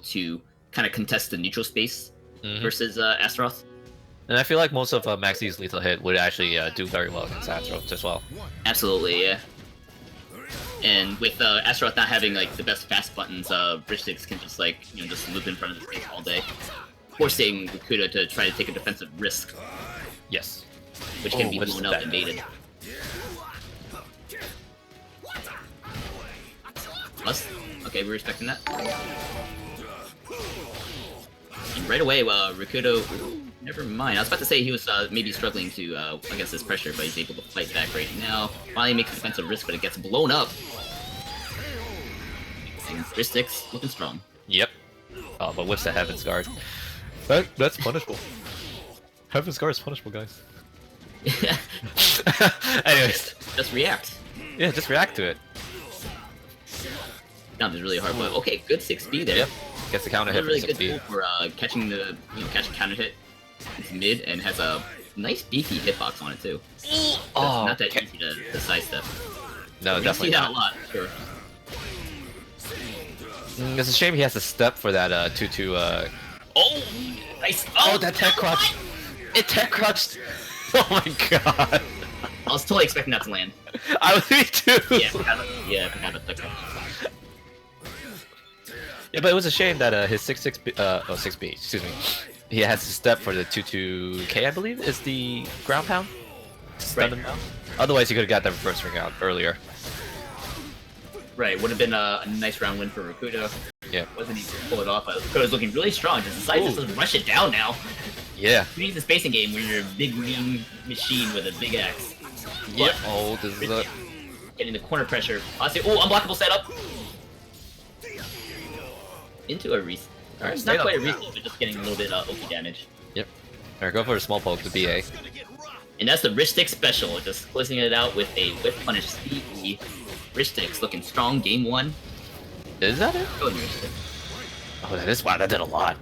to kind of contest the neutral space versus Astaroth. And I feel like most of Maxi's lethal hit would actually do very well against Astaroth as well. Absolutely, yeah. And with Astaroth not having like the best fast buttons, Richsticks can just like just loop in front of the space all day, forcing Rikuto to try to take a defensive risk. Yes. Which can be blown up and baited. Us? Okay, we're expecting that. And right away, Rikuto... Never mind. I was about to say he was maybe struggling to against this pressure, but he's able to fight back right now. Finally makes a defensive risk, but it gets blown up. And Richsticks looking strong. Yep. Oh, but what's the Heaven's Guard? That's punishable. Heaven's Guard is punishable, guys. Anyways. Just react. Yeah, just react to it. That was really hard, but okay, good 6B there. Yep. Gets the counter hit. Really good tool for catching the catching counter hit. It's mid and has a nice beefy hitbox on it too. Oh, not that easy to sidestep. No, we definitely see not. That a lot, sure. It's a shame he has to step for that 2-2. Oh, nice! Oh, that tech crutch! It tech crutched! Oh my god! I was totally expecting that to land. I was me too. Yeah, I forgot about tech crutch. Yeah, but it was a shame that his 6-6B, 6B, excuse me. He has to step for the 2-2K, I believe, is the ground pound. Stun him down. Otherwise, he could have got that reverse ring out earlier. Right, would have been a nice round win for Rikuto. Yeah. Wasn't he to pull it off? Rikuto's looking really strong. Just decides to rush it down now. Yeah. You need the spacing game when you're a big green machine with a big axe. Yep. Oh, this is a... Getting the corner pressure. Honestly, oh, unblockable setup. Into a reset. It's not quite a reset, but just getting a little bit OP damage. Yep. Alright, go for a small poke, the BA. And that's the Richsticks special, just closing it out with a whip punish CE. Richsticks looking strong, game 1. Is that it? Go Richsticks. Oh, that is, wow, that did a lot.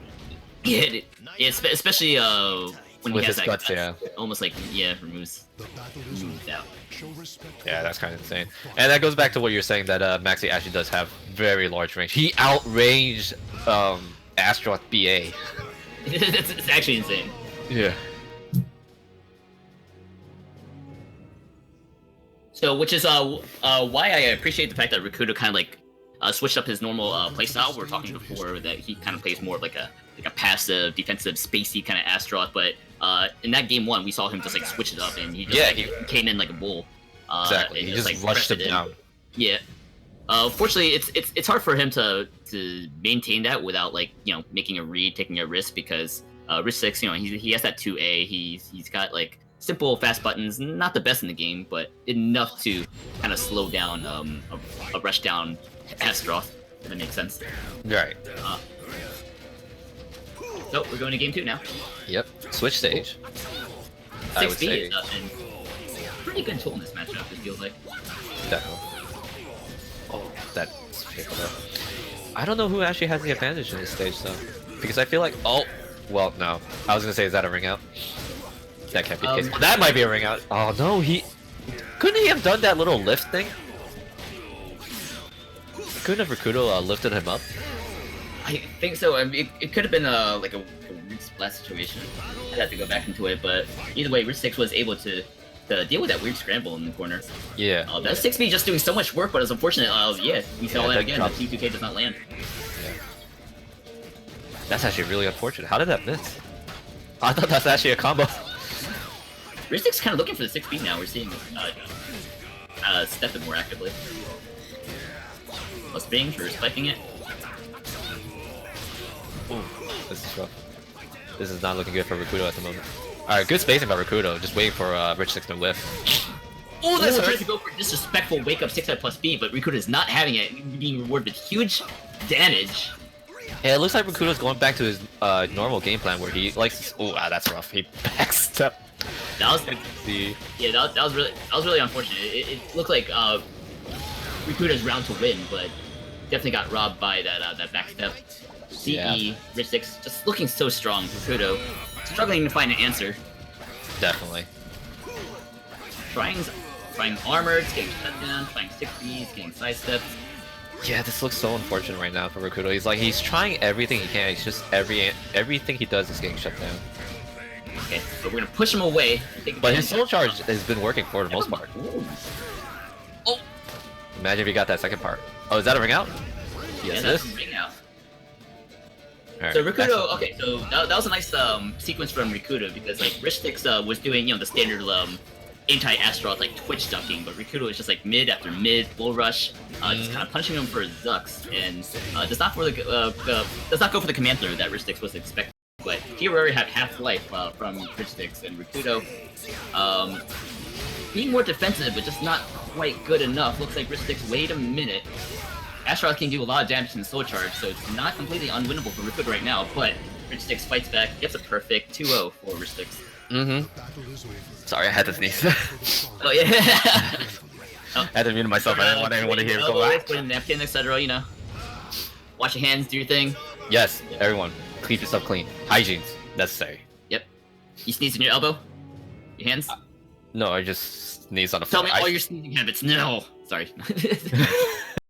Yeah, especially when with he has his that guts, yeah. Almost like, removes out. Yeah, that's kind of insane. And that goes back to what you're saying, that Maxi actually does have very large range. He outranged Astaroth BA. It's actually insane. Yeah. So, which is why I appreciate the fact that Rikuto kind of like switched up his normal playstyle. We were talking before that he kind of plays more of like a passive, defensive, spacey kind of Astaroth, but in that game 1, we saw him just like switch it up, and he just he came in like a bull. Exactly. He just like, rushed him down. Yeah. Fortunately, it's hard for him to maintain that without like making a read, taking a risk, because Richsticks, he has that 2A. He's got like simple fast buttons, not the best in the game, but enough to kind of slow down a rush down Astaroth. If that makes sense. Right. So we're going to game 2 now. Yep. Switch stage. I would 6B say. is pretty good tool in this matchup, it feels like. Definitely. Oh, that's I don't know who actually has the advantage in this stage though, because I feel like well no, I was gonna say, is that a ring out? That can't be the case. That might be a ring out. Oh no, couldn't he have done that little lift thing? Couldn't have Rikuto lifted him up? I think so. I mean, it could have been like a root splat situation. I'd have to go back into it, but either way, Richsticks was able to deal with that weird scramble in the corner. Yeah. That 6B just doing so much work, but it's unfortunate. Yeah, we saw that again. The T2K does not land. Yeah. That's actually really unfortunate. How did that miss? I thought that's actually a combo. Richsticks kind of looking for the 6B now. We're seeing stepping more actively. Plus Bing for spiking it. Ooh, this is rough. This is not looking good for Rikuto at the moment. Alright, good spacing by Rikuto, just waiting for Richsticks to whiff. Oh, that's trying to go for disrespectful wake up 6 plus B, but Rikuto is not having it, being rewarded with huge damage. Yeah, it looks like Rikuto's going back to his normal game plan where he likes. Oh, wow, that's rough. He backstep. That was that was really unfortunate. It looked like Rikuto's round to win, but definitely got robbed by that backstep. CE, Richsticks, just looking so strong. Rikuto struggling to find an answer. Definitely. Trying armor, it's getting shut down. Trying 6Bs, getting sidesteps. Yeah, this looks so unfortunate right now for Rikuto. He's trying everything he can. It's just everything he does is getting shut down. Okay, but we're gonna push him away. But his soul charge has been working for the most part. Ooh. Oh! Imagine if he got that second part. Oh, is that a ring out? Yes, it that's is. a ring out. Right, So Rikuto, okay, so that was a nice sequence from Rikuto because like Richsticks was doing the standard anti-Astaroth like twitch ducking, but Rikuto was just like mid after mid bull rush, just kind of punching him for his ducks and does not go for the command throw that Richsticks was expecting. But here we already have half life from Richsticks and Rikuto. Being more defensive, but just not quite good enough. Looks like Richsticks, wait a minute. Astaroth can do a lot of damage in Soul Charge, so it's not completely unwinnable for Rikuto right now, but Richsticks fights back, gets a perfect 2-0 for Richsticks. Sorry, I had to sneeze. Oh yeah! I had to mute myself, I didn't want anyone to hear it go back. Put a napkin, etc., Wash your hands, do your thing. Yes, everyone, keep yourself clean. Hygiene's necessary. Yep. You sneeze in your elbow? Your hands? No, I just sneezed on the Tell floor. me all your sneezing habits, no! Sorry.